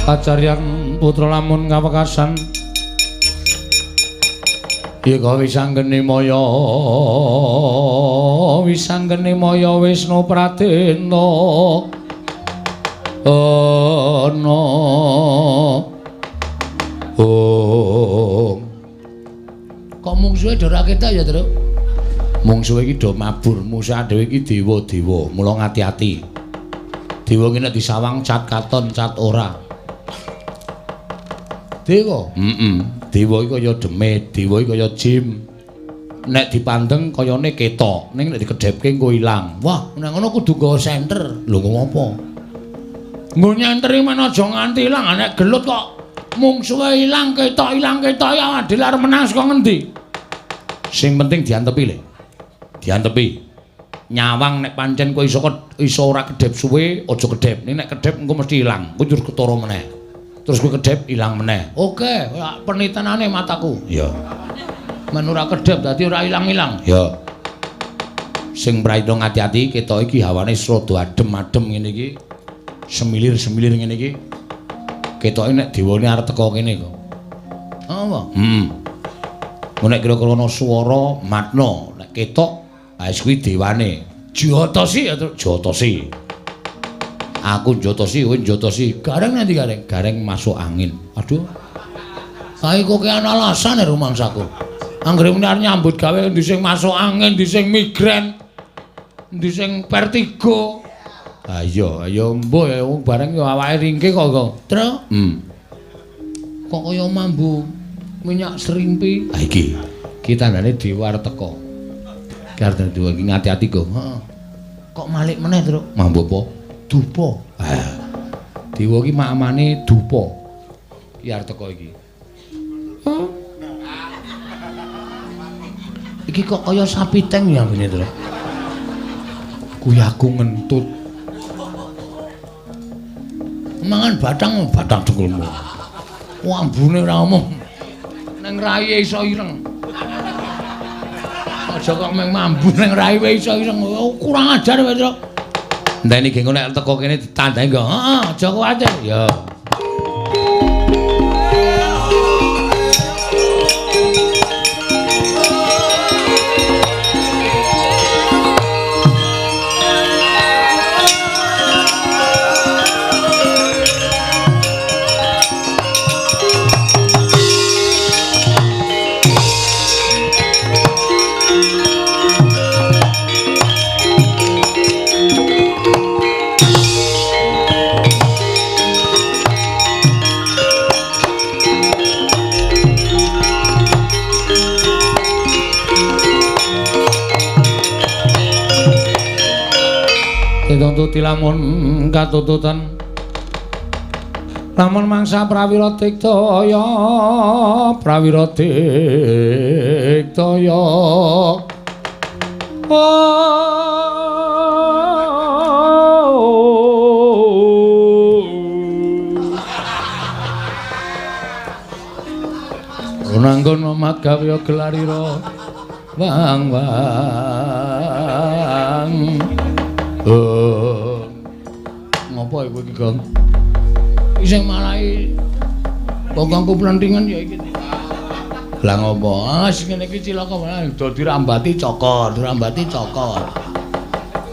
Pacaryan putra lamun ngawekasan Ika wisanggeni maya Wisnu Pratena ana kok mungsuhe do ra ketok ya, Tru? Mungsuhe iki do mabur, musuh dhewe iki dewa-dewa, mula ngati-ati. Dewa ki nek disawang cat katon, cat ora. Dewa? Dewa iki kaya demit, dewa iki kaya jim. Nek dipandeng kayane ketok, ning nek dikedhepke engko ilang. Wah, nek ngono kudu nggawa senter. Lho ngopo? Nggo nyenteri men aja nganti ilang, nek gelut kok mungsuhe ilang ketok ya adil arep menang saka ngendi? Sing penting diantepi le. Diantepi. Nyawang nek pancen kowe iso ora kedhep suwe, aja kedhep. Nek kedhep engko mesti ilang. Kowe terus ketara meneh. Terus kowe kedhep ilang meneh. Oke, penitenane mataku. Ya. Men ora kedhep dadi ora ilang-ilang. Ya. Sing praito ngati-ati ketok iki hawane rada adem-adem ngene iki. Semilir-semilir ngene iki. Ketoke nek dewane arep teko kene kok. Apa? Nek kira-kira ana swara matna, nek ketok wis kuwi dewane. Jotosi ya, Jotosi. Aku Jotosi, kowe Jotosi. Gareng nanti gareng? Gareng masuk angin. Aduh. Kae kok ana alasan ya rumangsaku. Anggere muni arep nyambut gawe endi sing masuk angin, endi sing migren, endi sing vertigo. Ah iya, ayo mbuh ya bareng ya awake ringke kok. Tru? Kok kaya mambu minyak serimpi. Ah iki tandane dewa arep teko. Ki arep dewa iki ngati-ati kok. Heeh. Kok malik meneh, Tru? Mambu apa? Dupa. Ah. Dewa iki makmane dupa. Ki arep teko iki. Iki kok kaya sapi teng ya ngene, Tru. Kuwi aku ngentut. Mangan batang dengkulmu. Ambune ora omong. Nang raie iso ireng. Aja kok meng mambu nang raie iso ireng. Kurang ajar kowe, Tru. Ndeni gengko nek teko kene ditandai kok. Heeh, aja kuwatir. Ya. Tuntuti lamun katututan lamun mangsa prawira diktaya Runanggono magawe gelarira wang ngopo iku iki, Gong? Iki sing malahi bokongku plendhingan ya iki. Lah ngopo? Sing ngene iki cilaka malah do dirambati cokor.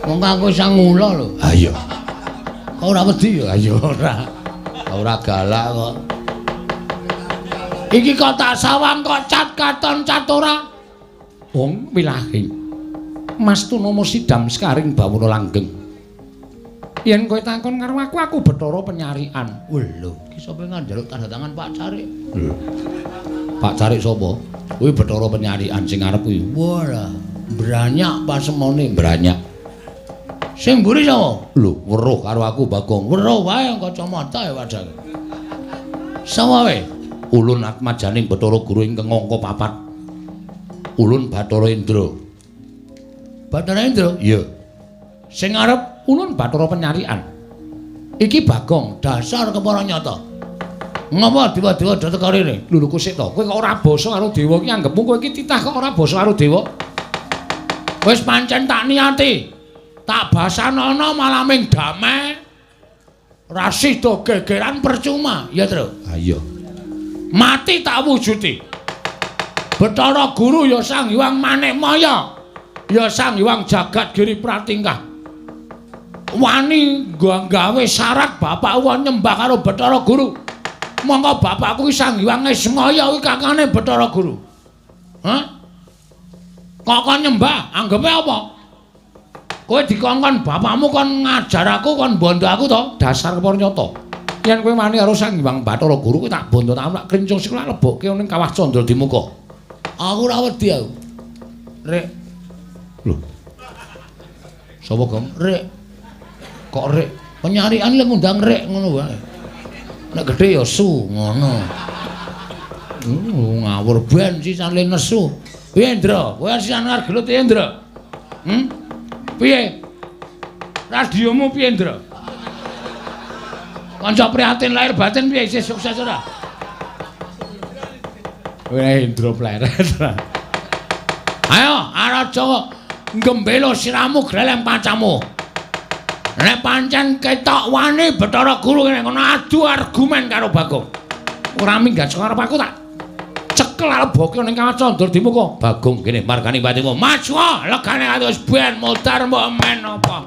Wong aku sang ngula lho. Ha iya. Kok ora wedi ya? Ya ora. Ora galak kok. Iki kok tak sawang kok cat katon cat ora. Wong wilahi. Mas Tunomo sidam sekaring bawana langgeng. Yen kowe takon karo aku Bathara Penyarian. Lho, iki sapa njaluk tanda tangan Pak Carik? Lho. Pak Carik sapa? Kuwi Bathara Penyarian sing arep kuwi. Wah, branyak pasemone, branyak. Sing mburi sapa? Lho, weruh karo aku Bagong. Weruh wae kacamata ya padha. Sapa wae? Ulun Atmajaning Bathara Guru ingkang angka 4. Ulun Bathara Indra. Bathara Indra? Iya. Sing arep ulun Bathara Penyarian. Iki Bagong, dasar kepara nyata. Ngapa dewa-dewa do teko rene? Lho kok sik to. Kowe kok ora basa karo dewa iki anggepmu kowe iki titah kok ora basa karo dewa. Wis pancen tak niati. Tak basanono malah ming damai. Rasida gegeran percuma, ya, Tru. Ha iya. Mati tak wujuti. Bathara Guru ya Sang Hyang Manikmaya. Ya Sang Hyang Jagat Giri Pratingkah. Wani gawe syarat bapak wa nyembah karo Bathara Guru. Monggo bapakku ki Sang Hyang Ismaya kuwi kakane Bathara Guru. Hah? Kok kon nyembah? Anggepe apa? Kowe dikongkon bapakmu kon ngajar aku kon bondo aku to, dasar keparnyata. Yen kowe wani karo Sang Hyang Bathara Guru kowe tak bondo tak krincung sik lak lebokke ning Kawah Candra Dimuka. Aku ora wedi aku. Rek. Lho. Sapa, Gong? Rek. Kok rek? Penyarian lek ngundang rek ngono wae. Nek gedhe ya su ngono. Ngawur ben sisane nesu. Piye, Ndra? Kowe sisan arep gelut ya, Ndra? Piye? Radiomu piye, Ndra? Kanca prihatin lahir batin piye isih sukses ora? Kowe Ndra pleret. Ayo, araja gembelo siramu grelem pancamu. Nek pancen ketok wani Bathara Guru kene kono adu argumen karo Bagong. Ora minggat saka arep aku tak cekel lebokke ning Kawah Candra Dimuka. Bagong kene margani patimu. Maju legane ati wis ben modar mbok men apa.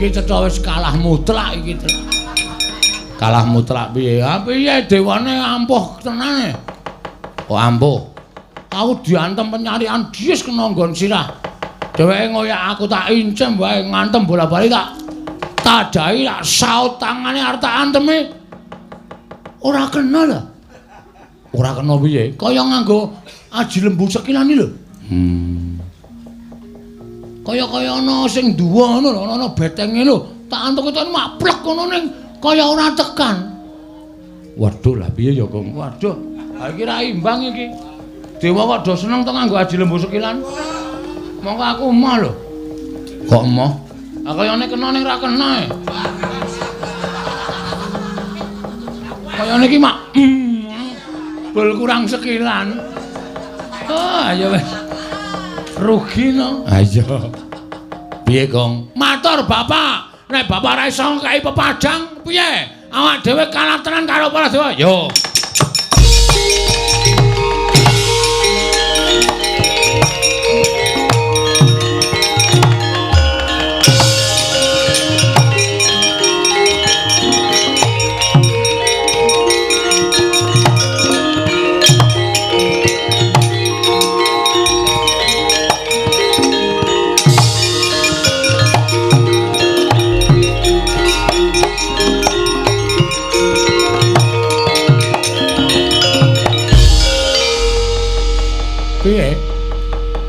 Cetha wis kalah mutlak iki. Kalah mutlak piye? Ha piye dewane ampuh tenane. Kok ampuh? Aku diantem penyarian diis kena nggon sirah. Dheweke ngoyak aku tak incem wae ngantem bola-bali tak tadahi tak saut tangane arep tak anteme. Ora kena lho. Ora kena piye? Kaya nganggo aji lembu sekilan iki lho. Kaya ana sing duwa ngono lho, ana betenge lho. Tak antuk itu maplek ngono ning kaya ora tekan. Waduh, lah piye ya, Gong? Waduh. Ha iki ra imbang iki. Dewa kok do seneng to nganggo aji lembu sekilan. Monggo aku emoh lho. Kok emoh? Ah kayane kena ning ra kena e. Kayane iki mak bel kurang sekilan. Oh, ayo wis. Rugi no. Ayo. Piye, Gong? Matur Bapak. Nek Bapak ra iso kai pepadang, piye? Awak dhewe kalah tenan karo para dewa. Yo.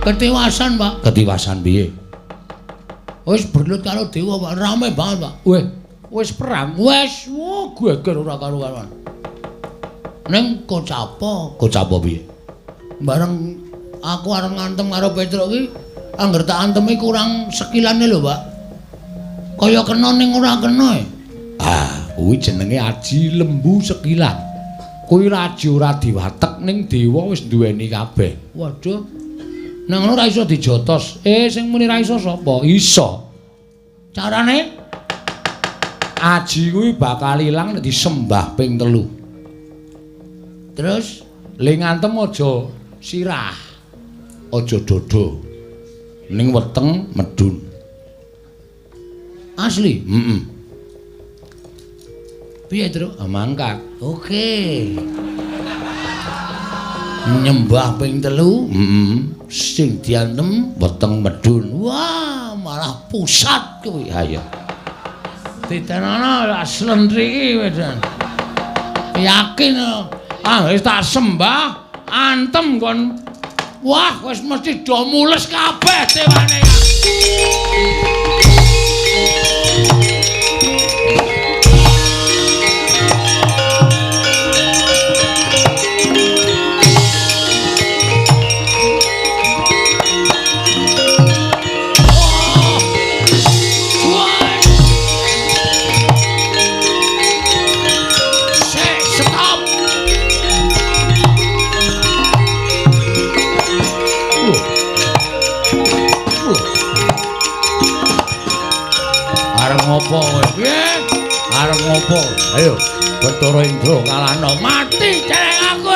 Ketiwasan, Pak. Ketiwasan piye? Wis berlut karo dewa, Pak. Rame banget, Pak. Wis perang. Wis, geger ora karo-karuan. Ning Kocapa piye? Bareng aku arep ngantem karo Petruk iki, angger tak antemi kurang sekilane lho, Pak. Kaya kena ning ora kena e. Ah, kuwi jenenge aji lembu sekilan. Kuwi raji ora diwatek ning dewa wis duweni kabeh. Waduh. Nang ngono ra iso dijotos. Sing muni ra iso sapa? Iso. Carane aji kuwi bakal ilang nek disembah ping 3. Terus ling ngantem aja sirah. Aja dodo. Ning weteng medun. Asli? Heeh. Piye, Tru? Mangkat. Oke. Nyembah ping 3, sing diantem weteng medun. Wah, malah pusat kuwi. Ayo. Ditenono slentri iki wedan. Yakin wis tak sembah, antem kon. Wah, wis mesti do mules kabeh dewane. Ngopo kowe? Piye? Arep ngopo? Ayo, Bathara Indra kalahno mati cereng aku.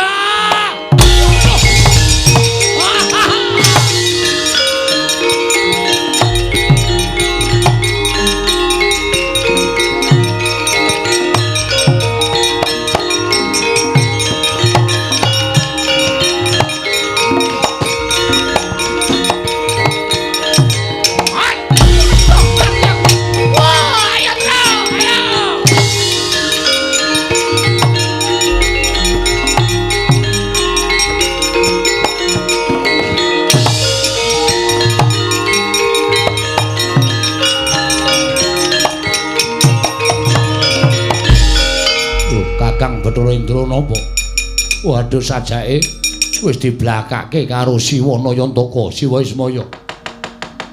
Bathara Indra napa? Waduh sajake wis diblakake karo Siwa Nayantaka, Siwa Ismaya.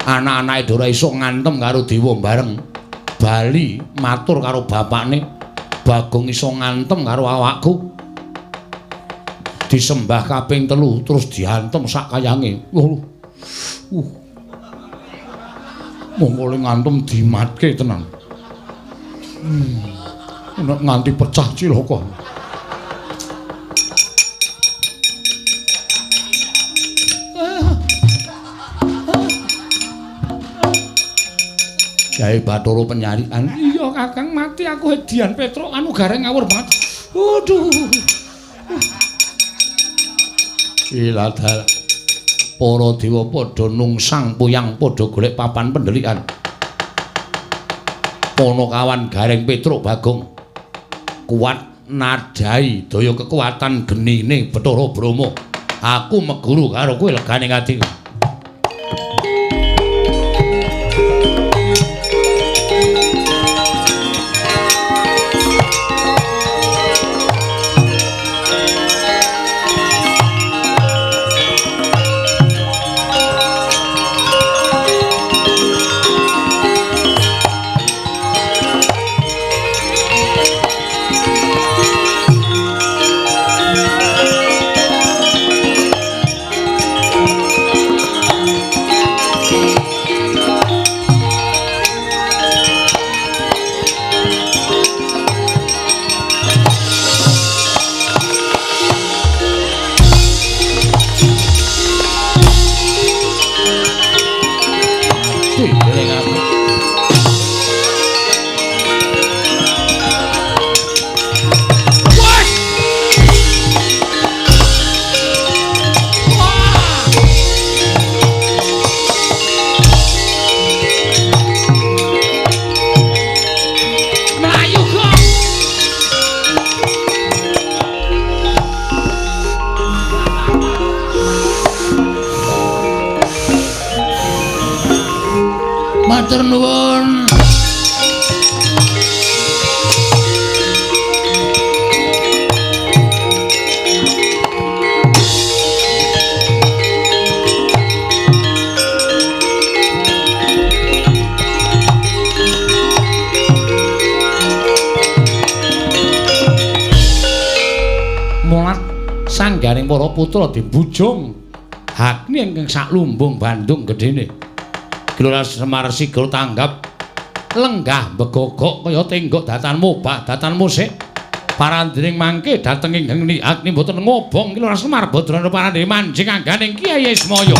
Anak-anake ora iso ngantem karo dewa bareng. Bali matur karo bapakne, Bagong iso ngantem karo awakku. Disembah kaping 3 terus diantem sak kayange. Monggo le ngantem dimatke tenan. Nek nganti pecah cilaka. Kyai Bathara penyarian. Iya Kakang, mati aku Hedian Petruk anu gareng ngawur banget. Waduh. Iladal. Para dewa padha nungsang puyang padha golek papan pendhelikan. Ponokawan Gareng Petruk Bagong kuat nadai daya kekuatan genine Bathara Brahma. Aku meguru karo kowe legane atiku. Matur nuwun. panangganing para putra dibujung Agni ingkang sak lumbung Bandung gedene. Gelora Semar Sigel tanggap lenggah begogok kaya tenggok datan mobah datan musik. Parandring mangke dhateng ingkang Agni boten ngobong Gelora Semar Badrana parandhe manjing angganing Kyai Ismaya.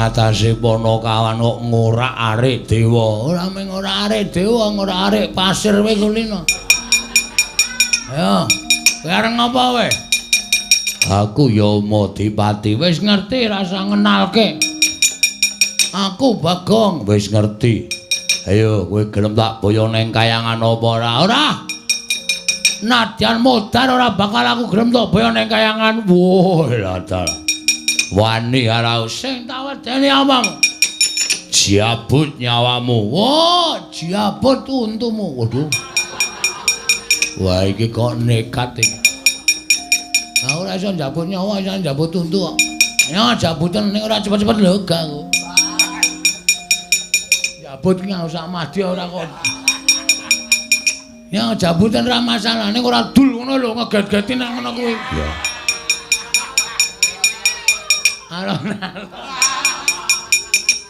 Atase Panakawan kok ngorak-arik dewa. Ora mung ngorak-arik dewa, ngorak-arik pasir kowe kulino. Ya, kowe areng apa kowe? Aku ya Madipati, wis ngerti rasa ngenalke. Aku Bagong, wis ngerti. Ayo kowe gelem tak boyo ning kayangan apa ora? Ora. Nadyan modar ora bakal aku gelem tak boyo ning kayangan. Wah, ladal. Wani harau sing tak wedeni omong. Jabut nyawamu. Wah, jabut untumu. Waduh. Wah, iki kok nekat iki. Nah, ora iso jabut nyawa, iso jabut untu kok. Ya, jabutan ning ora cepet-cepet lega kok. Jabut ki gak usah mati ora kok. Ya, jabutan ora masalah, ning ora dul ngono lho, ngeget-geti nang ngono kuwi. Ya. Alon-alon.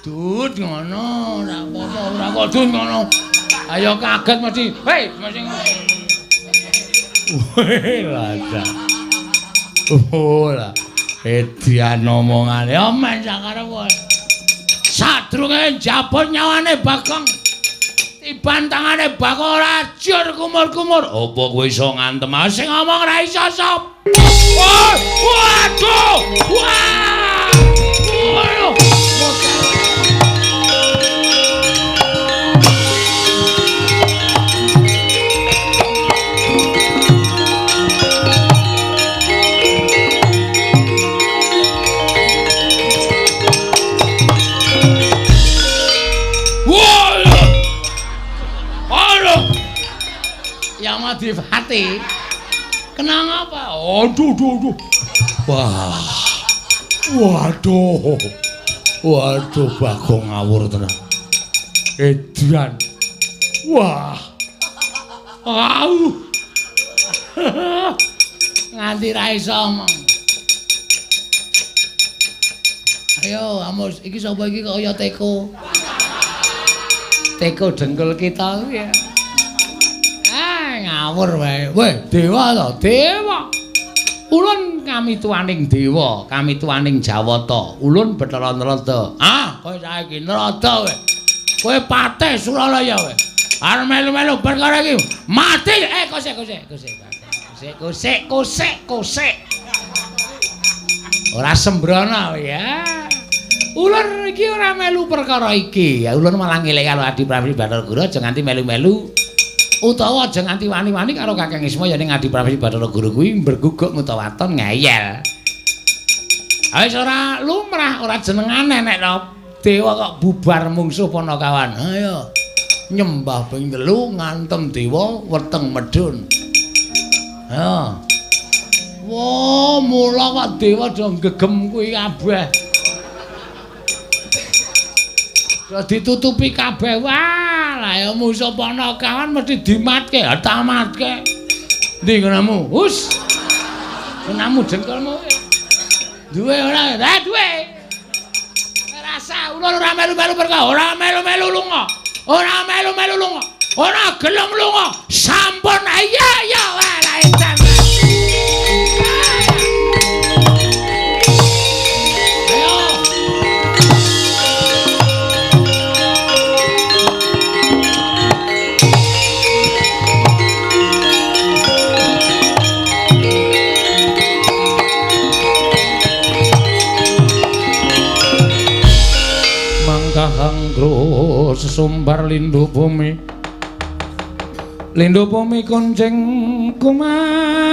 Dut ngono, ora apa-apa, ora kok dut ngono. Ayo kaget mesti. Hei, mesti ngono. Weh, lada. Ora. Edian omongane, ya men sakarepmu. Sadurunge jabut nyawane Bagong. Tiban tangane Bagong ora ajur kumur-kumur. Apa kowe iso ngantem sing ngomong ora iso sop. Waduh! Wah! Yang Madipati kenang apa? Aduh. Wah. Waduh. Waduh, Bagong ngawur tenan. Edian. Wah. Nganti ra iso omong. Ayo, Amus, iki sapa iki kaya Teko? Teko dengkul kita kuwi ya. Ngawur wae. Weh, dewa to, dewa. Ulun kami tuaning dewa, kami tuaning Jawata. Ulun Bathara Narada. Ah, kowe saiki Narada kowe. Kowe patih Suralaya kowe. Arep melu-melu perkara iki. Mati. Kosek. Ora sembrono ya. Ulun iki ora melu perkara iki. Ya ulun malah ngelek karo Adi Prabu Bathara Guru aja nganti melu-melu. Utawa aja nganti wani-wani karo Kakang Ismaya ning Adi Prabu Bathara Guru kuwi berguguk ngutawaton ngeyel. Wis ora lumrah, ora jenengane nek dewa kok bubar mungsuh Panakawan. Ayo nyembah ping 3 ngantem dewa weteng medun. Ayo. Wah, mula kok dewa do gegem kuwi kabeh. Ditutupi kabeh. Wah, lah ya musuh Panakawan mesti dimatke, tamatke. Ndi ngonamu? Hus. Ngonamu jengkolmu. Duwe ora? Lah duwe. Rasa ulun ora melu-melu perkara, ora melu-melu lunga. Ora melu-melu lunga. Ora gelem lunga. Sampun ya wae lah edan. sumbar lindhu bumi kuncing kumalu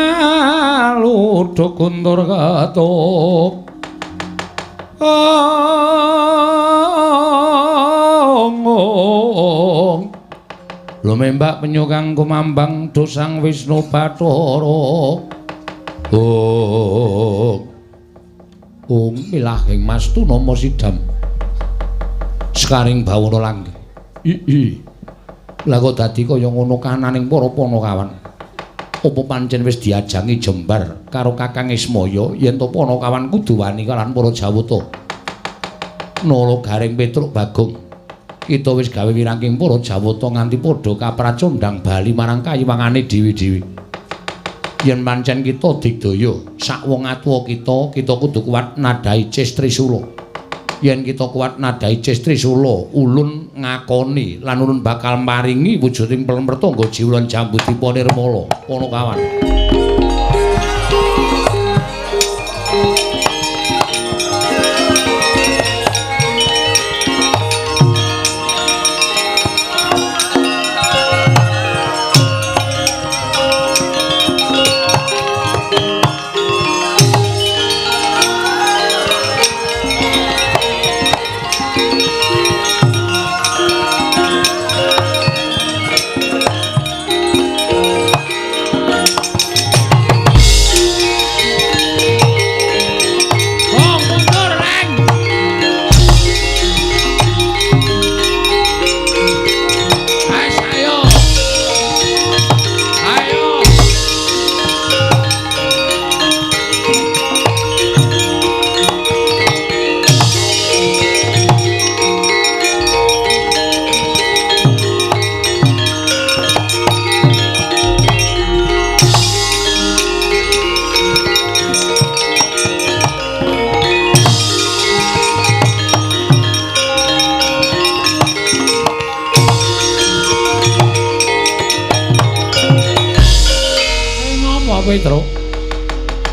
kuntur katuk lumembak penyukang kumambang dosang Wisnu Bathara milahing Mastu Nama Sidam sekaring bawana langgeng lah kok dadi kaya ngono kananing para Panakawan apa pancen wis diajangi jembar karo Kakang Ismaya yen to Panakawan kudu wani kalan para Jawata Nala Garing Petruk Bagong kita wis gawe wirangking para Jawata nganti padha kapracondhang bali marang kayiwangane dewi-dewi yen pancen kita digdaya sak wong atuwa kita kudu kuat nadai Cis Trisula yen kita kuat nadai Cis Trisula ulun ngakoni lan ulun bakal maringi wujuding pelempertangga jiwa Jambudipun Nirmala Panakawan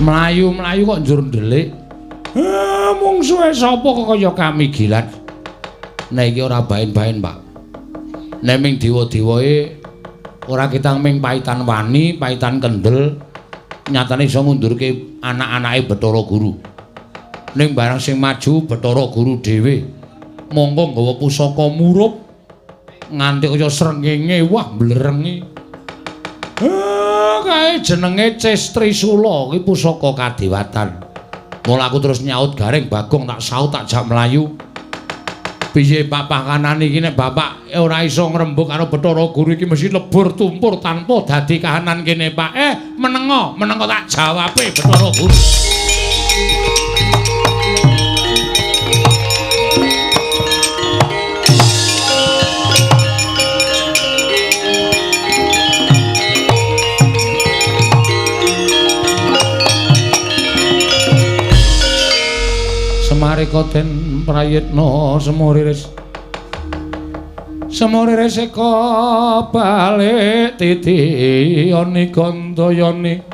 Melayu-melayu kok njur ndelik. Mungsuhe sapa kok kaya kamigilan. Nek iki ora baen-baen, Pak. Nek ming dewa-dewae ora kitang ming paitan wani, paitan kendel, nyatane iso ngundurke anak-anake Bathara Guru. Ning barang sing maju Bathara Guru dhewe mongko nggawa pusaka murup nganti kaya srengenge, wah blerenge. Kae jenenge Cis Trisula kuwi pusaka kadewatan. Mula aku terus nyaut Garing Bagong tak saut tak jak melayu. Piye Pak pakanan iki nek Bapak ora iso ngrembug karo Bathara Guru iki mesti lebur tumpur tanpa dadi kahanan kene Pak. Menengo tak jawabe Bathara Guru. Marika den prayitna semuriris eka balik titiyoni gandayani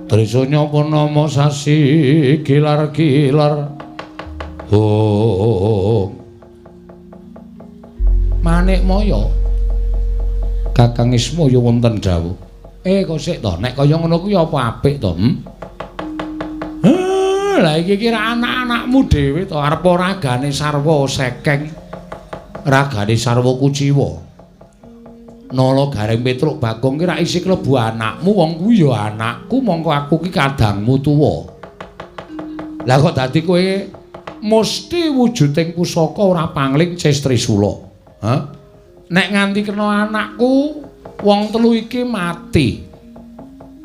Trisanya Purnama sasi gilar-gilar Manik Maya Kakang Ismaya wonten dawuh. Kok sik to, nek kaya ngono kuwi apa apik to? Lah iki kira anak-anakmu dhewe to arep ragane sarwa sekeng. Ragane sarwa kuciwa. Nala Garing Petruk Bagong ki ra isih klebu anakmu, wong kuwi ya anakku, mongko aku ki kadangmu tuwa. Lah kok dadi kowe mesti wujuding pusaka ora pangling Cis Trisula. Nek nganti kena anakku wong telu iki mati.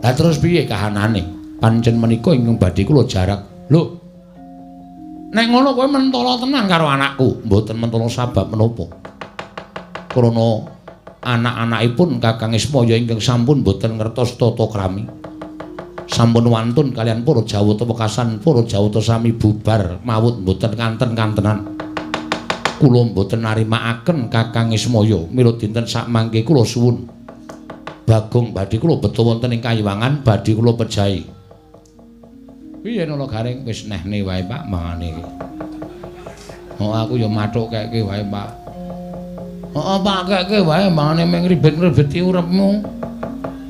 Lah terus piye kahanane? Pancen menika ingkang badhe kula jarak. Lho. Nek ngono kowe mentala tenan karo anakku, mboten mentala sabab menapa. Krana anak-anakipun Kakang Ismaya ingkang sampun mboten ngertos tata krami. Sampun wantun kalian para Jawata wekasan para Jawata sami bubar mawut mboten kanten-kantenan. Kula mboten narimakaken Kakang Ismaya mila dinten sak mangke kula suwun Bagong badhe kula beto wonten ing kayiwangan badhe kula pejahi Piye Nala Garing wis nehne wae Pak mangane iki. Oh aku ya mathukke wae Pak. Heeh Pak keke wae mangane mung ribet-ribeti uripmu.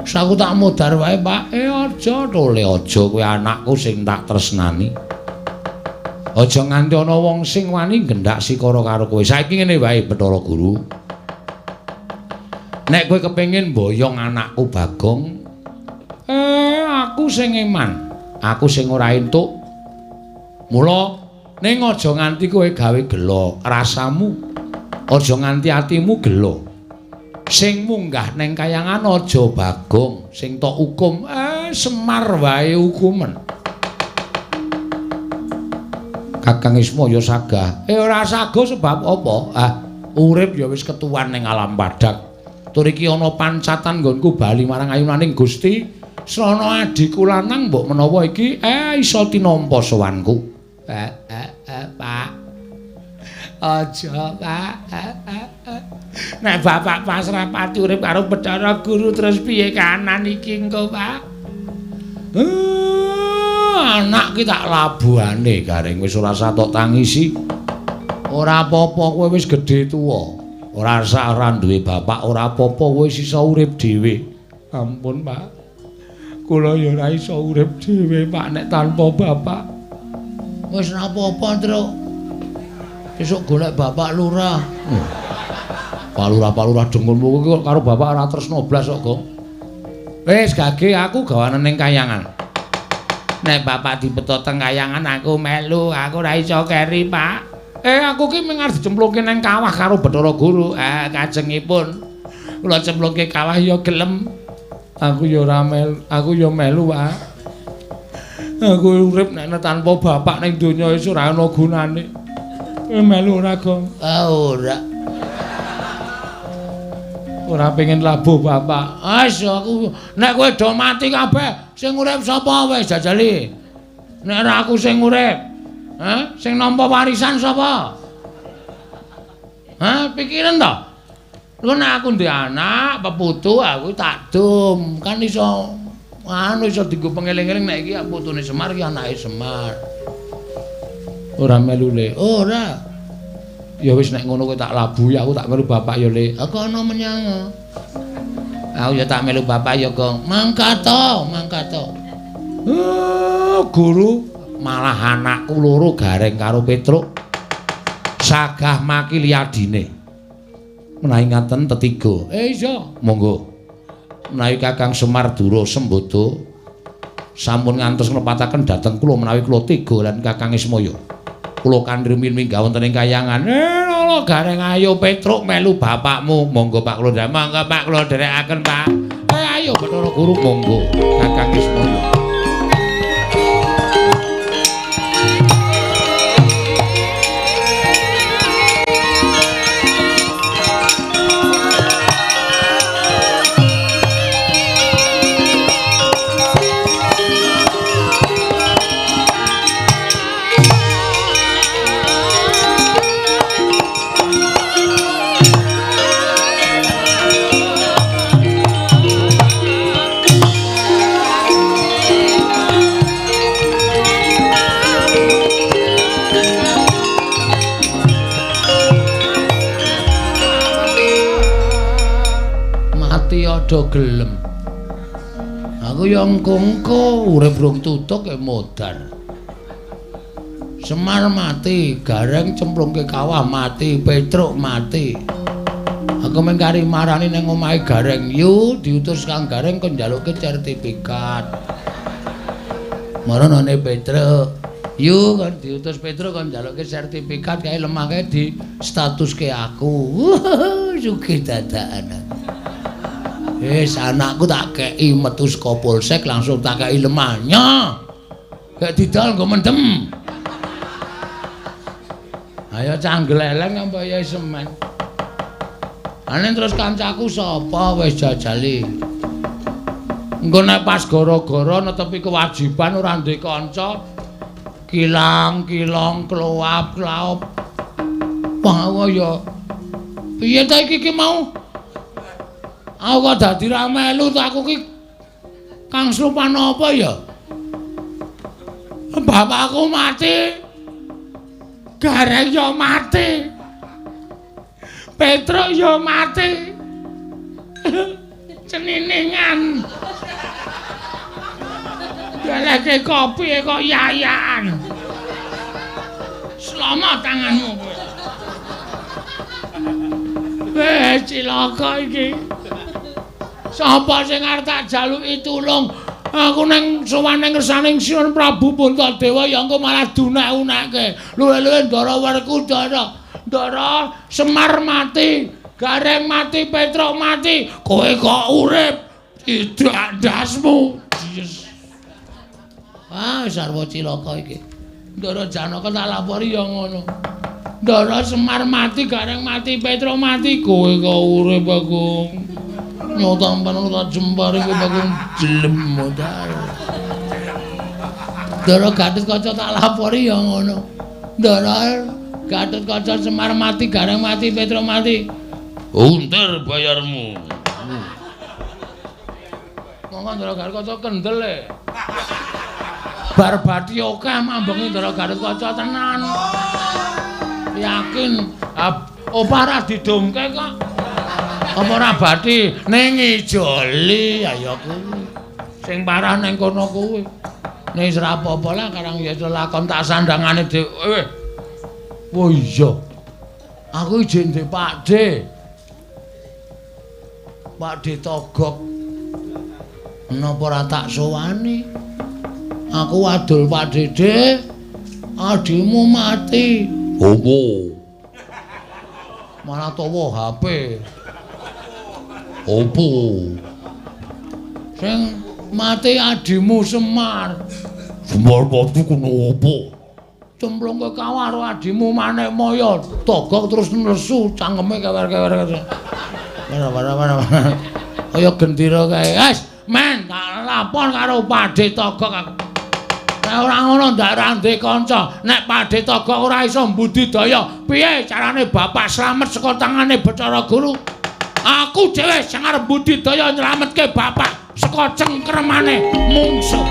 Saku tak modar wae Pak. Aja tole aja kowe anakku sing tak tresnani. Aja nganti ana wong sing wani gendak sikara karo kowe. Saiki ngene wae Bathara Guru. Nek kowe kepengin mboyong anakku Bagong, aku sing eman. Aku sing ora entuk. Mula ning aja nganti kowe gawe gelo rasamu. Aja nganti atimu gelo. Sing munggah ning kayangan aja Bagong, sing tok hukum Semar wae hukumen. Kakang Ismaya sagah. Ora sagah sebab apa? Urip ya wis ketuan ning alam padhak. Tur iki ana pancatan nggonku bali marang ayunaning Gusti. Srana adhiku lanang mbok menawa iki iso tinampa sowanku. Pak. Aja, Pak. Nek bapak pasrah pati urip karo Bathara Guru terus piye kanan iki engko, Pak? Anak ki tak labuhane Garing wis ora satok tangisi. Ora apa-apa kowe wis gedhe tuwa. Ora sak ora duwe bapak, ora apa-apa kowe wis iso urip dhewe. Ampun, Pak. Kula ya ora iso urip dhewe, Pak, nek tanpa bapak. Wis ora apa-apa, Truk. Besok golek bapak lurah. Pak Lurah dengunmu kuwi karo bapak ora tresno blas kok, Gong. Wis gage aku gawanen ning kayangan. Nek bapak dibeto teng kayangan aku melu, aku ora iso keri, Pak. Aku ki mung arep dicemplungke nang kawah karo Bathara Guru. Kajengipun kula cemplungke kawah ya gelem. Aku ya ora melu, Pak. Aku urip nek tanpa bapak ning donya wis ora ana gunane. Melu ora, Gong? Ora. Ora pengen labuh bapak. Aku nek kowe do mati kabeh, sing urip sapa wis jajali? Nek ora aku sing urip, sing nampa warisan sapa? Pikiran to? Lha nek aku ndek anak, peputu aku tak dum, kan iso iso dienggo pengeling-eling nek iki putune Semar iki anake Semar. Ora melu Le. Ora. Ya wis nek ngono kowe tak labuhi aku tak melu bapak ya Le. Aku ana menyang. Aku ya tak melu bapak ya, Gong. Mangkato. Guru malah anakku loro Garing karo Petruk sagah makili adine. Menawi ngaten tetiga. Iya, monggo. Menawi Kakang Semar Dura Sembodo sampun ngantos nglepataken dhateng kula menawi kula tega lan Kakang Ismaya. Kula kandhemi mingga wonten ing kayangan. Lho Garing ayo Petruk melu bapakmu. Monggo Pak kula ndamel. Monggo Pak kula dherekaken, Pak. Ayo Bathara Guru monggo Kakang Ismaya. Do gelem. Aku ya engko urip rung tutuk ya modar. Semar mati, Garing cemplungke kawah mati, Petruk mati. Aku mung kari marani nang omahe Garing, yu diutus Kang Garing kon njalukke sertifikat. Maranane Petruk, yu kon diutus Petruk kon njalukke sertifikat kae lemah kae di statuske aku. Sugih dadakan. Anakku tak kei metu saka Polsek langsung tak kei lemahnya. Gak didol nggo mendem. Ayo canggleleng apa ya semen. Ane terus kancaku sapa wis jajali. Engko nek pas gara-gara netepi kewajiban ora duwe kanca kilang-kilong kloap-klaup. Wah ya. Piye ta iki mau? Aku kok dadi ra melu to aku ki Kang Slupan apa ya? Bapakku mati. Gareng yo mati. Petruk yo mati. Ceniningan. Galake kopi kok yayaan. Selamat tanganmu kowe. Cilaka iki. Sapa sing arep tak jaluki tulung? Aku nang sowan ning ngersaning Sinuwun Prabu Puntadewa ya engko malah dunek-unekke. Luwe-luwe Ndara Werkudara. Ndara Semar mati, Gareng mati, Petruk mati. Kowe kok urip? Tidak ndasmu. Sarwa cilaka iki. Ndara Janaka tak lapori ya ngono. Ndara Semar mati, Gareng mati, Petruk mati. Kowe kok urip, Bagong? Nyotampan tak jembar iki Bagong jelem modal. Ndara Gatotkaca tak lapori ya ngono. Ndara Gatotkaca Semar mati, Gareng mati, Petruk mati. Unter bayarmu. Monggo Ndara Gatotkaca kendel e. Bar bathi akeh mambengi Ndara Gatotkaca tenan. Yakin apa ora didomke kok? Apa ora bathi ning ijoli ayo kuwi. Sing parah ning kono kuwi. Ning wis ora apa-apa lah karang ya lakon tak sandangane dhewe. Oh iya. Aku ijin ndek Pakde. Pakde Togok. Napa ora tak sowani? Aku wadul Pakde, Dik. Adimu mati. Opo? Malah tawa HP. Opo? Sing mati adimu Semar. Semar mati kuno opo? Cemplung ke kawah karo adimu Manik Maya. Togok terus nesu cangkeme kewer-kewer. Mana. Kaya gendera kae. Wes, men tak lapor karo Pakde Togok aku. Nek ora ngono ndak ra ndek kanca. Nek Pakde Togok ora iso mbudidaya, piye carane bapak slamet saka tangane Bathara Guru? Aku dhewe sing arep mbudidaya nyelametke bapak saka cengkremane mungsuh.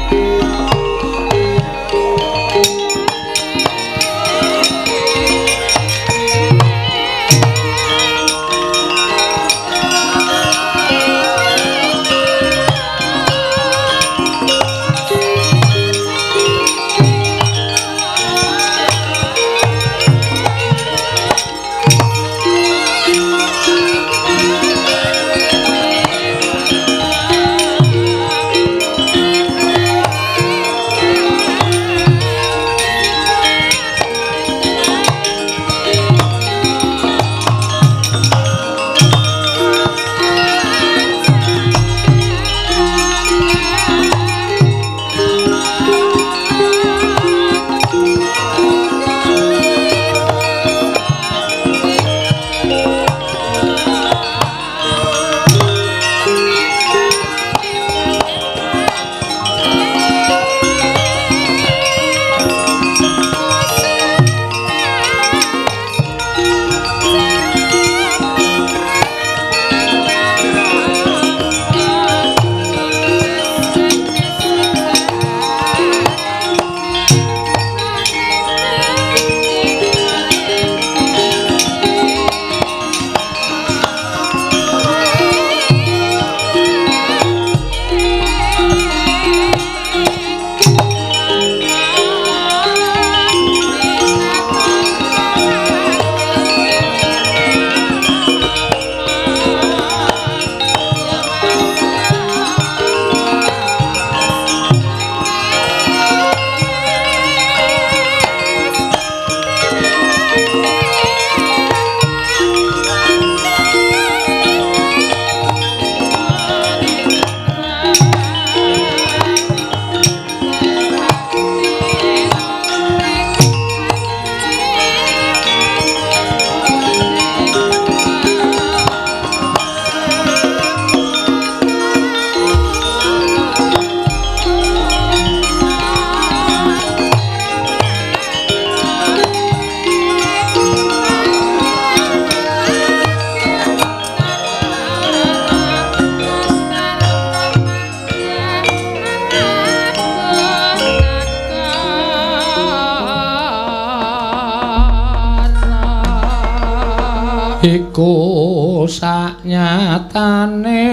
iku saknyatane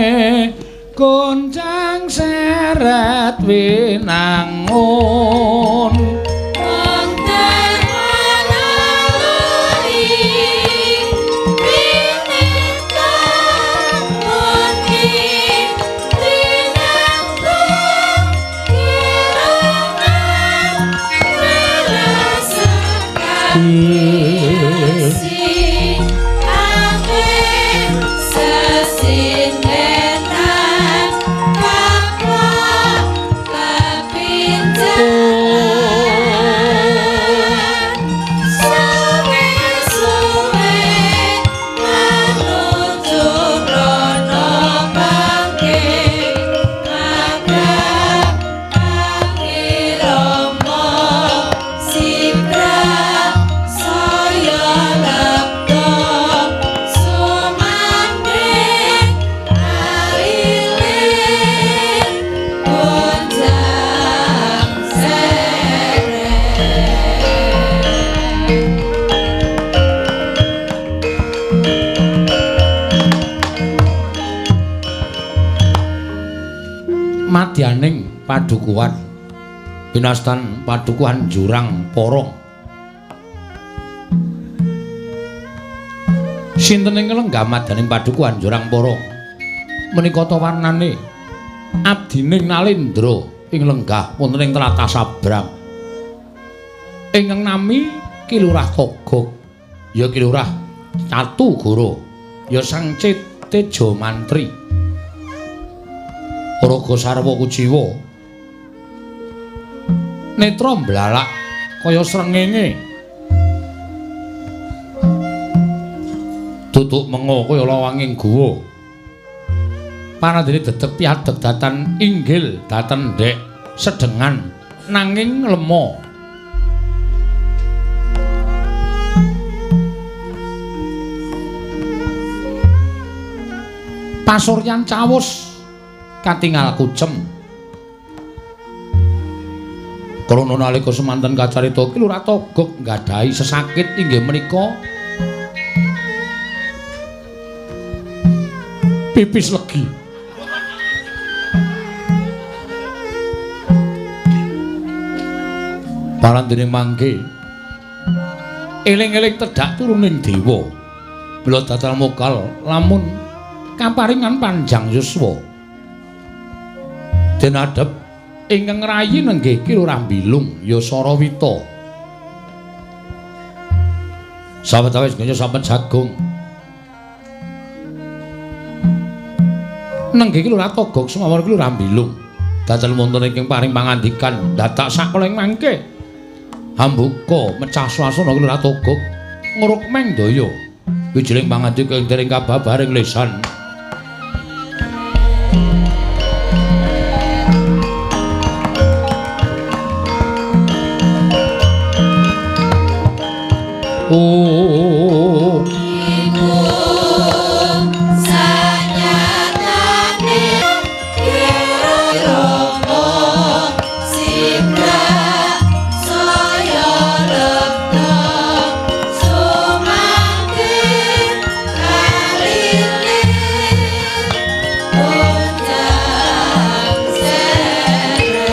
goncang seret winangun madyaning padukuhan pinastan padukuhan Jurang Porong sinten ing lenggah madyaning padukuhan Jurang Porong menika ta warnane abdining Nalendra ing lenggah wonten ing tlatah Sabrang ingkang nami Ki Lurah Togog ya Ki Lurah Catu Goro ya Sang Tejo Mantri Raga Sarwa Kuciwa netra mblalak kaya srengenge tutuk mengo kaya lawanging guwa panandene dedeg piadeg datan inggil datan ndek sedengan nanging lemo pasuryan cawus katingal kucem krana nalika semanten kacarita Ki Lurah Togog nggadahi sesakit inggih menika pipis legi parandene mangke eling-eling tedhak turuning dewa mila datal mokal lamun kaparingan panjang yuswa den adhep ingkang rayi nenggih Ki Lurah Bilung ya Sarawita sawetawis gaya sampun jagung nenggih Ki Lurah Togog sumawon Ki Lurah Bilung datel wonten ingkang paring pangandikan dadak sakeleng mangke ambuka mecah swasana Ki Lurah Togog ngrukmeng daya wijining pangandika ing dereng kababaring lesan oh iku sanyatane kira-kira sibra saya lepta sumangke kalile bocah sere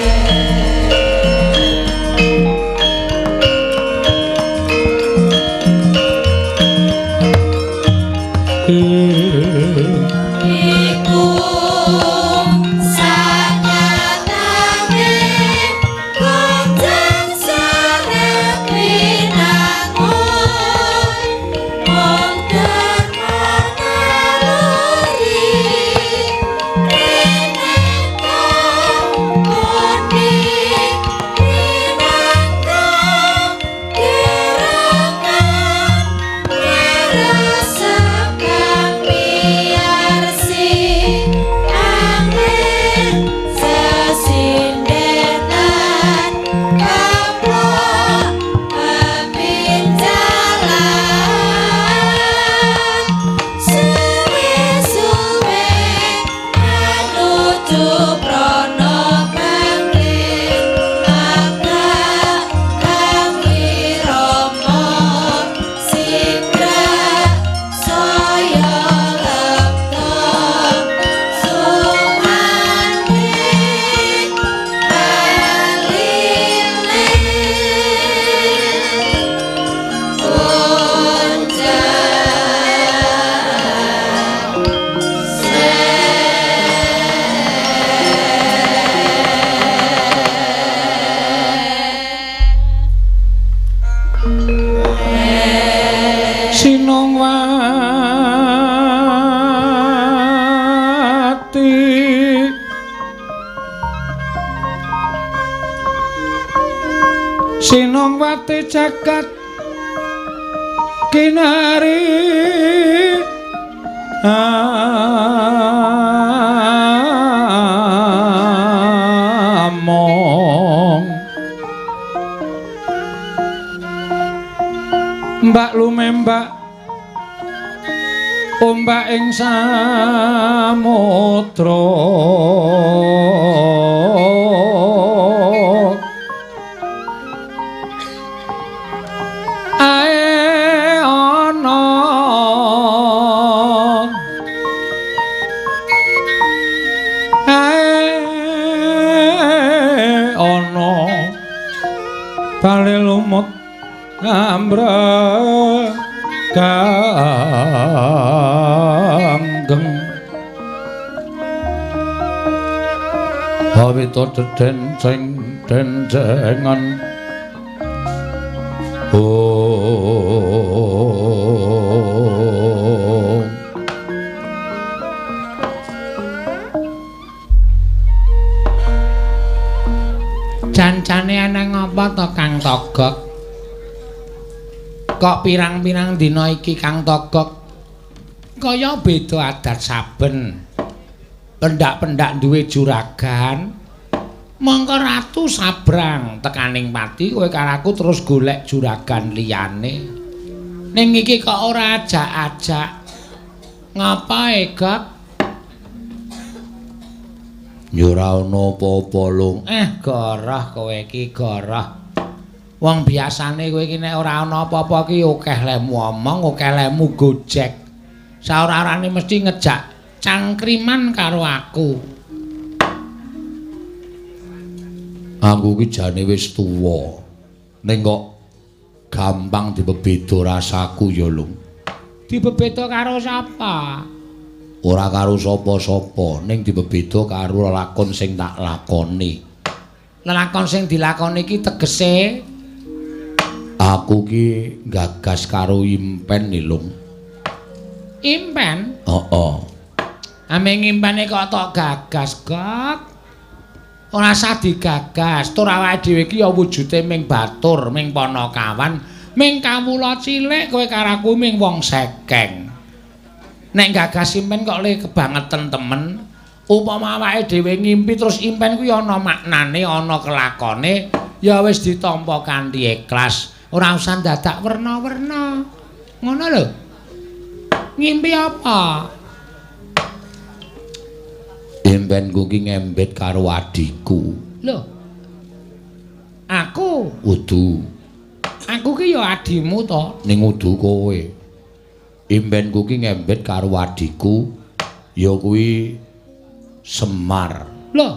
iku sanyatane gonceng sarep winangun wonten manaluri rineka muni winangka kirangan ngerasakan wate jagat kinari among mbak lumembak ombak ing samudra ae ana bale lumut ambraganggeng awita denceng dencengan jancane ana ngapa to Kang Togok? Kok pirang-pirang dina iki Kang Togok kaya beda adat saben. Pendak-pendak duwe juragan. Mongko ratu sabrang tekaning pati kowe karo aku terus golek juragan liyane. Ning iki kok ora ajak-ajak. Ngapae, Gok? Ya ora ana apa-apa, Lung. Goroh kowe iki goroh. Wong biasane kowe iki nek ora ana apa-apa ki akeh lemu omong, akeh lemu gojek. Saora-orane mesti ngejak cangkriman karo aku. Aku ki jane wis tuwa. Ning kok gampang dibebeda rasaku ya, Lung. Dibebeda karo sapa? Ora karo sapa-sapa, ning dibebeda karo lakon sing tak lakoni. Lakon sing dilakoni iki tegese aku ki gagas karo impen nih, Lung. Impen? Ame ngimpene kok tok gagas, Gok. Ora usah digagas, tur awake dhewe iki ya wujude ming batur, ming panakawan, ming kawula cilik kowe karo aku ming wong sekeng. Nek gagas impen kok le kebangetan temen. Upama awake dhewe ngimpi terus impen kuwi ana maknane, ana kelakone, ya wis ditampa kanthi ikhlas. Ora usah dadak werna-werna. Ngono lho. Ngimpi apa? Impenku ki ngembet karo adhiku. Lho. Aku udu. Aku ki ya adimu to. Ning udu kowe. Impenku ki ngembet karo adhiku ya kuwi Semar. Lho.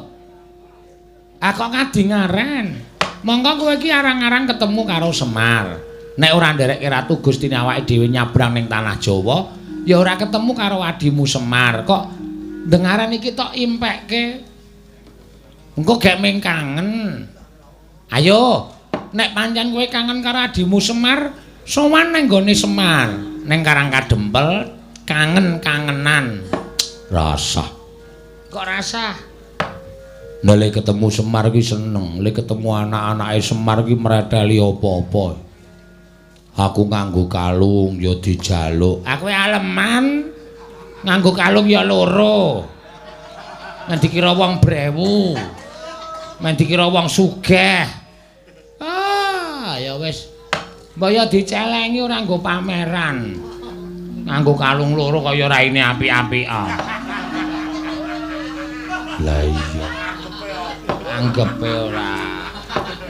Aku ngadingaren. Monggo kowe iki arang-arang ketemu karo Semar. Nek ora nderekke Ratu Gustine awake dhewe nyabrang ning tanah Jawa, ya ora ketemu karo adimu Semar. Kok dengaran iki tok impekke. Engko gek ming kangen. Ayo, nek pancen kowe kangen karo adimu Semar, sowan nang gone Semar, ning Karang Kadempel, kangen-kangenan. Rasah. Kok rasah? Nek le ketemu Semar ki seneng, le ketemu anak-anake Semar ki mreteli apa-apa. Aku nganggo kalung ya dijaluk. Aku aleman. Nganggo kalung ya loro. Men dikira wong brewu. Men dikira wong sugih. Ya wis. Mbok ya dicelengi ora nggo pameran. Nganggo kalung loro kaya raine apik-apikan. Lah iya. Anggepe ora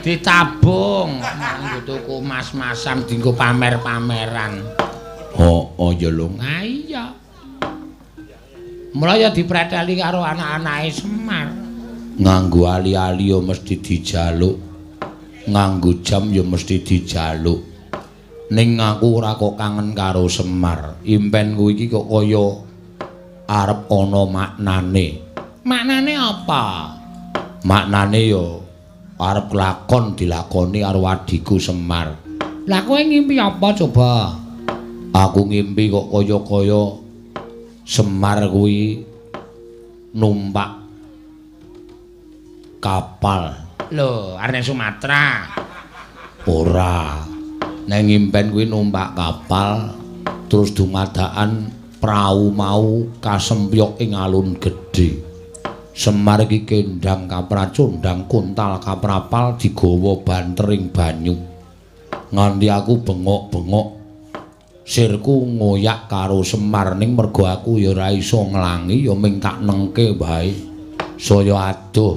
ditabung nganggo tuku mas-masan dienggo pamer-pameran. Oh ya lho. Ha iya. Mula ya dipreteli karo anak-anake Semar. Nganggo ali-ali ya mesti dijaluk. Nganggo jam ya mesti dijaluk. Ning aku ora kok kangen karo Semar. Impenku iki kok kaya arep ana maknane. Maknane apa? Maknane ya arep lakon dilakoni karo adhiku Semar. Lah kowe ngimpi apa coba? Aku ngimpi kok kaya-kaya Semar kuwi numpak kapal. Lho, arep Sumatera. Ora. Neng impen kuwi numpak kapal terus dumadakan prau mau kasempyok ing alun gedhe. Semar iki kendang kapracundang kuntal kaprapal digawa bantering banyu. Nganti aku bengok-bengok sirku ngoyak karo Semar ning mergo aku ya ora iso nglangi ya ming tak nengke bae. Saya adoh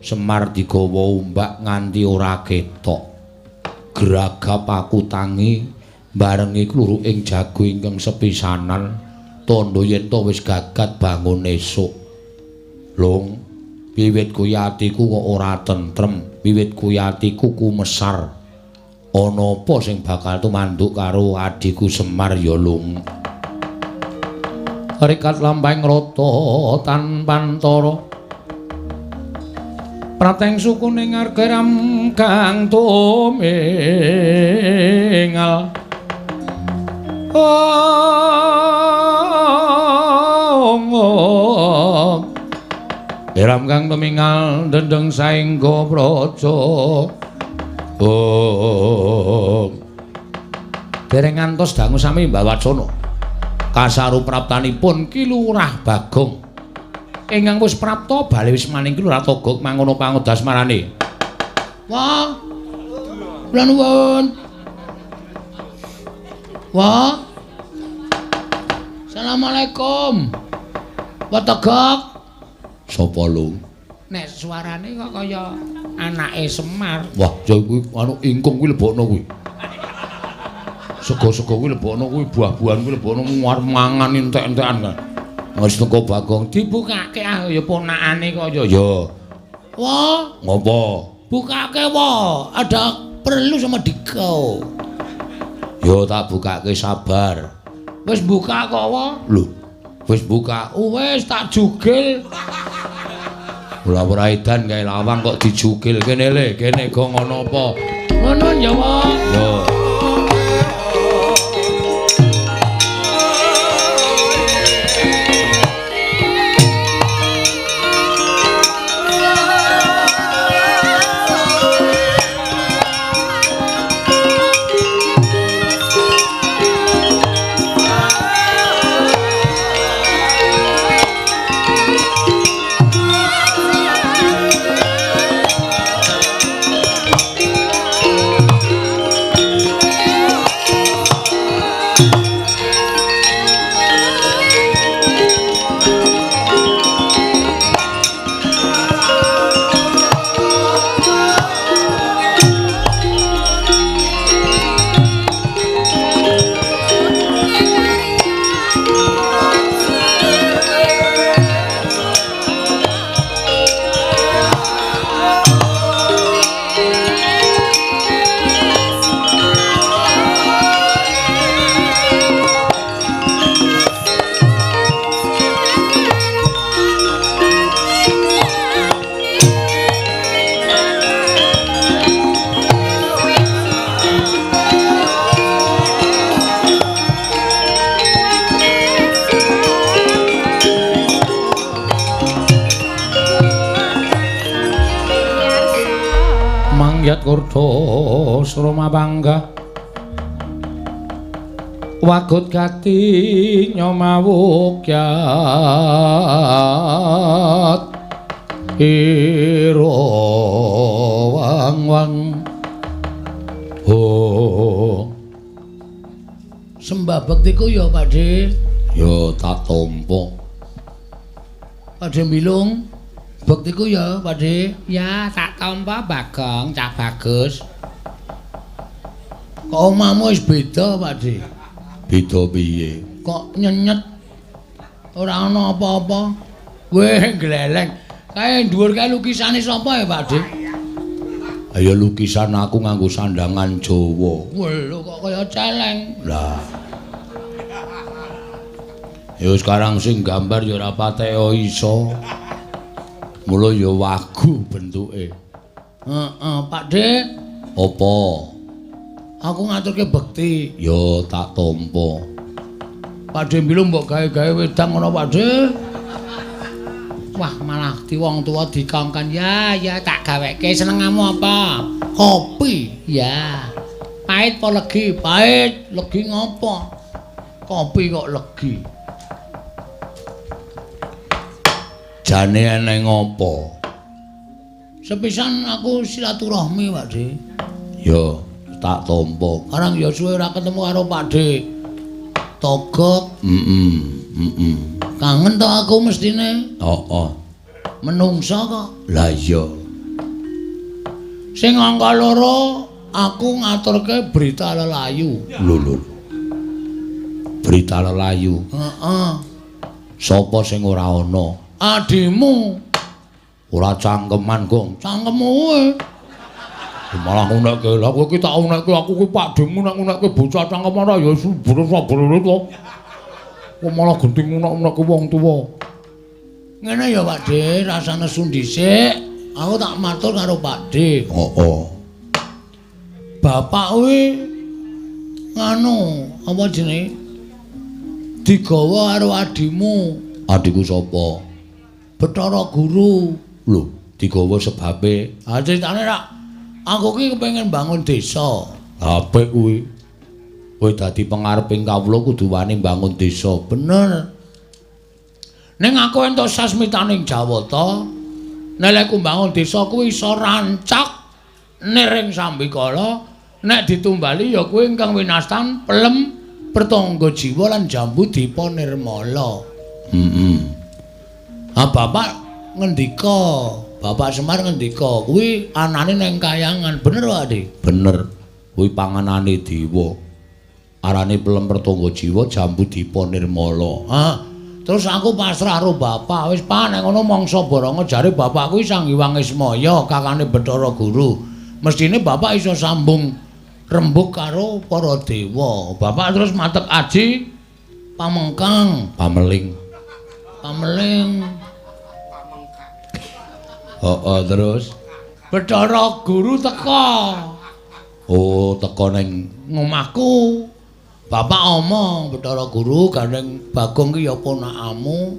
Semar digawa umbak nganti ora ketok. Geragap aku tangi barengi kluru ing jago ingkang sepisanan tandha yen to wis gagat bangun esuk. Long, wiwit kuwi atiku kok ora tentrem, wiwit kuwi atiku kumesar. Ana apa sing bakal tumanduk karo adhiku Semar ya, Long? Rikat lampahing rata tanpa antara prateng suku ning argeram kang tumingal. Eram kang tumingal dendeng saengga praja. Dereng ngantos dangu sami mbawacana. Kasarupraptanipun Ki Lurah Bagong ingkang wis prapta bali wis maning Ki Lurah Togog mangono pangudas marane. Wah. Kula nuwun. Wah. Assalamualaikum. Pak Togog. Sapa lu? Nek suarane kok kaya anake Semar. Wah, ya kuwi anu ingkung kuwi lebokno kuwi. Sego-sego kuwi lebokno kuwi, buah-buahan kuwi lebokno arep mangan entek-entekan kan. Wis teko Bagong dibukake ya ponakane kok ya. Wah, ngopo? Bukake wae. Ada perlu sama Diko. Yo tak bukake sabar. Wis buka kok wae. Lho, wis buka. Wis tak jugil. Ora edan gawe lawang kok dijugil kene le, kene go ngono apa? Ngono ya wae. Yo. Kurdo Sroma Bangga Wagut Gati Nyomawukyat Iro Wang Sembah bektiku ya Pakde. Ya tak tampa. Pakde mbilung bektiku ya Pakde. Ya tak tampa Bagong Cak Bagus. Kok omahmu wis beda Pakde? Beda piye? Kok nyenyet? Ora ana apa-apa. Weh gleleng. Kae dhuwur kae lukisane sapa ya Pakde? Ayo lukisan aku nganggo sandangan Jawa. Lho kok kaya celeng. Lah. Ya sekarang sing gambar ya ora patek iso. Mula ya wagu bentuke. Heeh, Pakde. Apa? Aku ngaturke bekti. Ya tak tampa. Pakde mbilung mbok gawe-gawe wedang ngono Pakde. Wah, malah di wong tuwa dikongkon. Ya, tak gaweke. Senengamu apa? Kopi. Ya. Pahit apa legi? Pahit. Legi ngopo? Kopi kok legi. Jane eneng ngopo? Sepisan aku silaturahmi, Pakde. Ya, tak tampa. Karang ya suwe ora ketemu karo Pakde. Togot. Kangen to aku mestine. Menungsa kok. Lah iya. Sing angka loro aku ngaturke berita lelayu. Lho. Berita lelayu. Heeh. Sapa sing ora ana? Adimu. Ora cangkeman, Gong. Cangkemmu kowe. Malah ngunekke. Lah kowe ki tak unekke aku ki Pakdemu nek ngunekke bocah cangkeman ya sabure to. Kok malah genting unek-unek wong tuwa. Ngene ya, Pakde, rasane nesu dhisik. Aku tak matur karo Pakde. Bapak kuwi nganu, apa jenenge? Digawa karo adimu. Adiku sapa? Bathara Guru. Lho, digawa sebabe. Ha critane rak aku ki kepengin bangun desa. Apik kuwi. Kowe dadi pengareping kawula kudu wani mbangun desa, bener. Ning aku entuk sasmitaning Jawata, nek aku mbangun desa kuwi iso rancak nering sambikala, nek ditumbali ya kuwi ingkang winastan pelem pertangga jiwa lan jambu dipa nirmala. Bapak ngendika, Bapak Semar ngendika kuwi anane ning kayangan, bener wae, Dik? Bener. Kuwi panganane dewa. Arane pelem pertangga jiwa jambu dipa nirmala. Terus aku pasrah karo bapak. Wis Pak nek ngono mangsa baranga jare bapak kuwi Sang Hyang Ismaya kakane Bathara Guru. Mestine bapak iso sambung rembug karo para dewa. Bapak terus matek aji pamengkang, pameling. Terus Bathara Guru teka. Teka ning ngomahku. Bapak omong Bathara Guru gandeng Bagong ki ya ponakamu.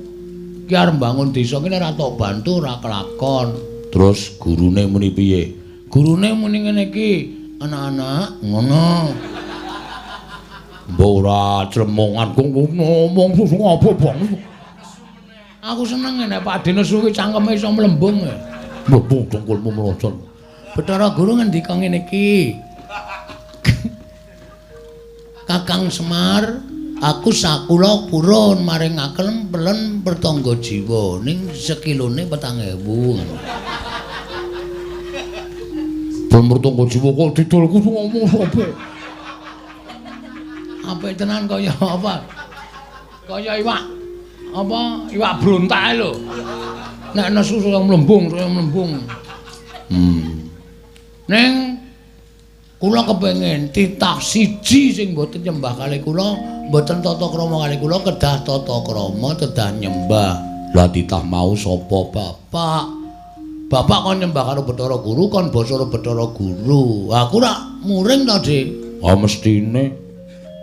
Ki arep mbangun desa ki nek ora tok bantu ora kelakon. Terus gurune muni piye? Gurune muni ngene iki, anak-anak ngono. Mbok ora clemongan kok ngomong susung apa, Bang? Aku seneng nek Pakde nesu ki cangkeme iso mlembung. Mlebu dengkulmu melocot. Bathara Guru ngendika ngene iki. Kakang Semar, aku sakula purun maringaken pelen pertangga jiwa ning sekilone 4.000. Pelen pertangga jiwa kok didolku ngomong sapa? Apik tenan kaya apa? Kaya iwak. Apa? Iwak brontak lho. Nek nesu saya mlembung. Ning kula kepengin titah siji sing mboten nyembah kalih kula, mboten tata krama kalih kula kedah tata krama kedah nyembah. Lah titah mau sapa, Bapak? Bapak kon nyembah karo Bathara Guru kon basa Bathara Guru. Aku rak muring to, Dik. Mestine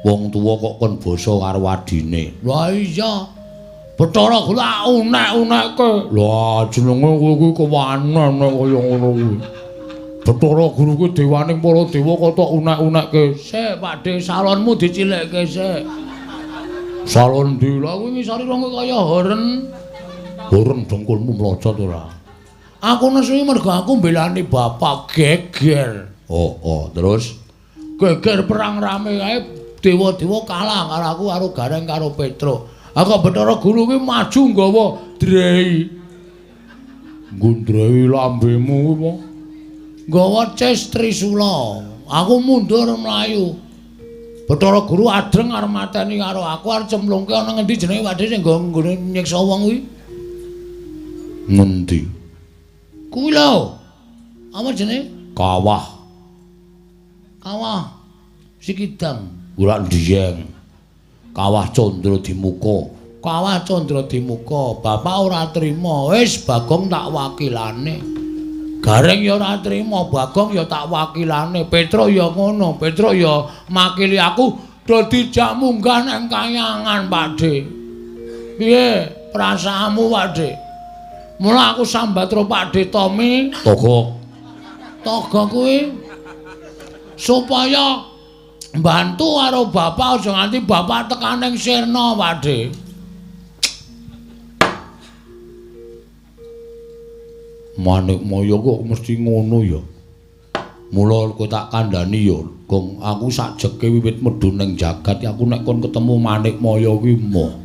wong tuwa kok kon basa karo adine. Lah iya. Bathara Guru unek-unekke. Lah jenenge kowe kuwi kewanen nek kaya ngono kuwi. Bathara Guru kuwi dewaning para dewa kok tok unek-unekke. Sik, Pakde, salonmu dicilekke sik. Salon ndi? Lah kuwi ngisore rong kaya horen. Horen dengkulmu mlocot ora. Aku nesu mergo aku mbelani bapak geger. Terus geger perang rame kae dewa-dewa kalah karo aku karo Gareng karo Petro. Aku Bathara Guru kuwi maju nggawa drei. Nggundrei lambemu apa? Nggawa cis trisula. Aku mundur mlayu. Bathara Guru adreng arep mateni karo aku arep cemplungke ana ngendi jenenge Pakde sing nggone nyiksa wong kuwi? Ngendi? Kuwi lho. Apa jenenge? Kawah. Kawah Sikidang. Ora Ndiyeng. Kawah Candra Dimuka. Kawah Candra Dimuka. Bapak ora trima. Wis Bagong tak wakilane. Gareng ya ora trima, Bagong ya tak wakilane. Petro ya ngono. Petro ya makili aku dadi jak munggah nang kayangan, Pakde. Piye perasaanmu, Pakde? Mula aku sambat karo Pakde Tomi, Togok kuwi supaya bantu karo bapak aja nganti bapak tekan ning sirna, Pakde. Manikmaya kok mesti ngono ya. Mula kowe tak kandhani ya, Gong, aku sakjeke wiwit medhu ning jagat aku nek kon ketemu Manikmaya kuwi moh.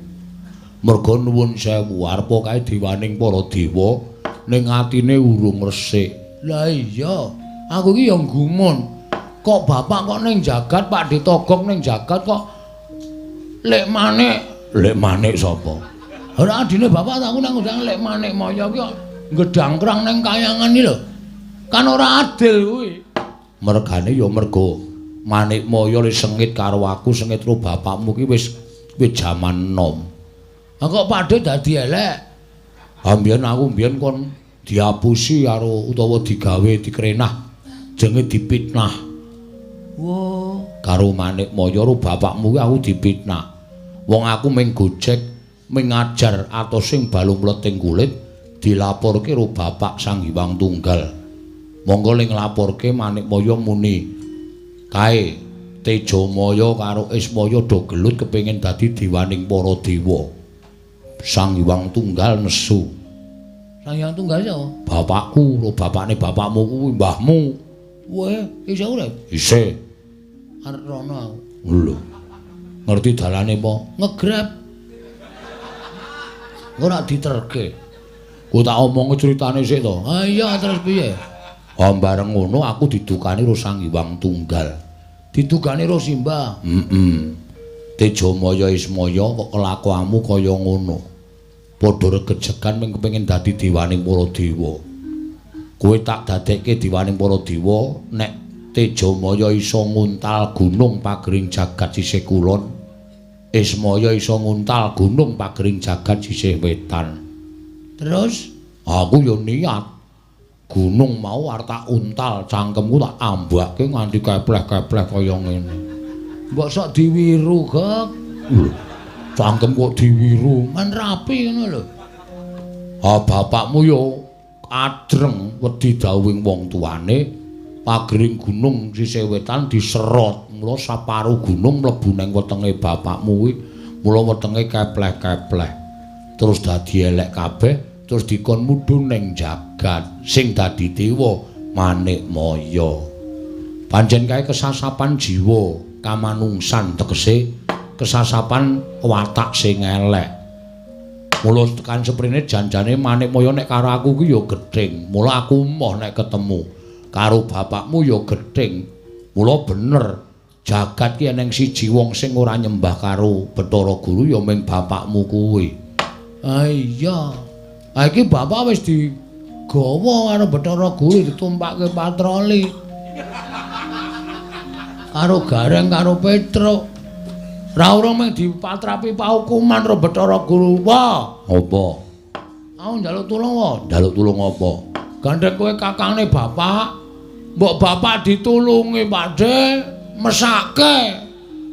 Merga nuwun sewu arep kae dewaning para dewa ning atine urung resik. Lah iya, aku iki ya gumun. Kok bapak kok ning jagat, Pakde Togok ning jagat kok Lek Manik sapa? Ora adine bapak tak aku nang ngundang Lek Manikmaya ki kok gedangkrang ning kayangan iki lho. Kan ora adil kuwi. Mergane ya mergo Manikmaya wis sengit karo aku, sengit karo bapakmu ki wis jaman enom. Ha kok Pakde dadi elek? Ambiyen aku mbiyen kon diapusi karo utawa digawe dikrenah jenenge dipitnah. Wo, karo Manikmaya karo bapakmu ki aku dipitnah. Wong aku ming gojek, ming ngajar atos sing balung mleting kulit dilaporke karo bapak Sang Hyang Tunggal. Monggo ling nglaporke Manikmaya muni kae Tejamaya karo Ismaya do gelut kepengin dadi dewaning para dewa. Sang Hyang Tunggal nesu. Sang Hyang Tunggal sapa? Bapakku, lho bapakne bapakmu kuwi mbahmu. Weh, isih urip? Isih. Arep rono aku. Lho. Ngerti dalane apa? Ngegrab. Ora diterke. Ku tak omong critane sik to. Ha iya terus piye? Bareng ngono aku didukani karo Sang Hyang Tunggal. Didukani karo Simbah. Tejamaya Ismaya kok kelakuanmu kaya ngono. Padha regejekan ming kepengin dadi dewaning para dewa. Kowe tak dadekke dewaning para dewa nek Tejamaya iso nguntal gunung pagering jagat sisih kulon. Ismaya iso nguntal gunung pagering jagat sisih wetan. Terus aku yo niat gunung mau arep tak untal, cangkemku tak ambake nganti kepleh-kepleh kaya ngene. Mbok sok diwiru, Gek. Cangkem kok diwiru, men rapi ngono lho. Bapakmu yo adreng wedi dawuhing wong tuane, pagering gunung sisih wetan diserot, mula saparuh gunung mlebu ning wetenge bapakmu kuwi, mula wetenge kepleh-kepleh. Terus dadi elek kabeh. Terus dikon mudhun ning jagat sing dadi dewa Manikmaya. Pancen kae kesasapan jiwa kamanungsan tegese kesasapan watak sing elek. Mula tekan seprene janjane Manikmaya nek karo aku ku ya gething. Mula aku moh nek ketemu karo bapakmu ya gething. Mula bener jagat ki eneng siji wong sing ora nyembah karo Bathara Guru ya mung bapakmu kuwi. Ah iya. Iki bapak wis digawa karo Bathara Guru ditumpakke patroli. Karo Gareng karo Petruk. Ra urung mung dipatrapi pahukuman karo Bathara Guru. Wah, apa? Aku njaluk tulung wae. Njaluk tulung apa? Gandheng kowe kakangne bapak. Mbok bapak ditulungi, Pakde, mesake.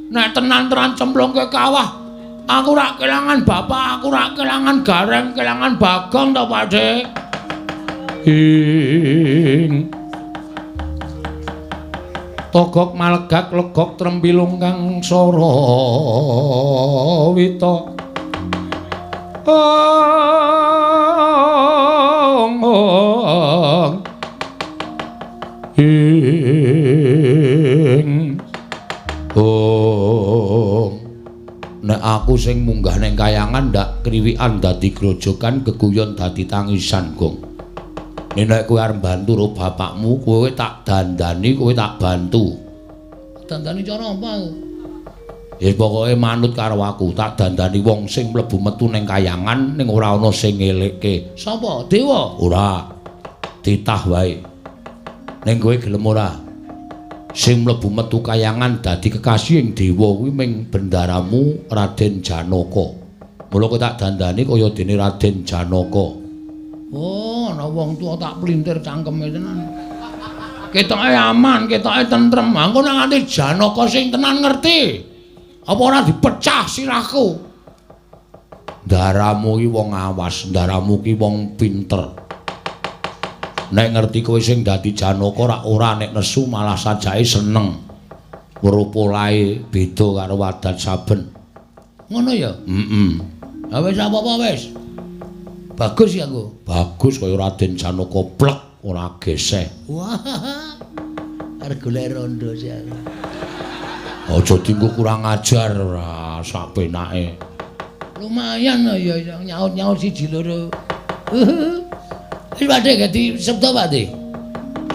Nek tenan-tenan cemplungke kawah. Aku rak kelangan bapak, aku rak kelangan Gareng, kelangan Bagong to, Pakde. Togok malegak legok trembilung kang sarawita. Nek aku sing munggah ning kayangan ndak kriwikan dadi grojokan geguyon dadi tangisan, Gong. Nek kowe arep bantu karo bapakmu, kowe tak dandani, kowe tak bantu. Dandani cara apa aku? Ya pokoke manut karo aku, tak dandani wong sing mlebu metu ning kayangan ning ora ana sing ngelekke. Sapa? Dewa? Ora. Titah wae. Ning kowe gelem ora? Sing mlebu metu kayangan dadi kekasihing dewa kuwi ming bendaramu Raden Janaka. Mula kowe tak dandani kaya dene Raden Janaka. Oh, ana wong tuwa tak plintir cangkeme tenan. Ketoke aman, ketoke tentrem. Engko nek nganti Janaka sing tenan ngerti. Apa ora dipecah sirahku? Ndaramu ki wong awas, ndaramu ki wong pinter. Nek ngerti kowe sing dadi Janaka ora nek nesu malah sajake seneng. Weruh polahe beda karo wadat saben. Ngono ya? Ya wis apa-apa wis. Bagus ya aku. Bagus kaya Raden Janaka plek ora geseh. Wah. Arep golek rondo sih. Aja dinggo kurang ajar ora sak penake. Lumayan ya nyaut-nyaut siji loro. Wis padhe ganti septo Pak De.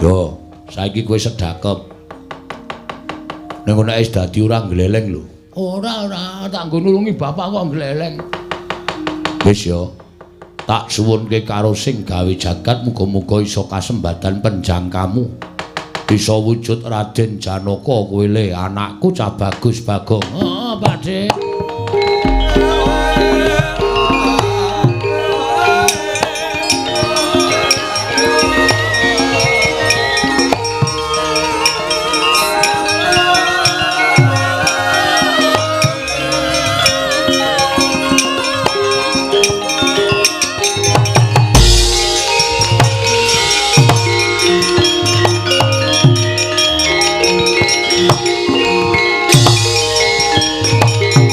Yo, saiki kowe sedakep. Ning nek wis dadi ora gleleng lho. Ora tak nggo nulungi bapak kok gleleng. Wis yo. Tak suwunke karo sing gawe jagat muga-muga iso kasembadan penjangkamu. Bisa wujud Raden Janaka kowe le anakku cah bagus Bagong. Oh, Pak De.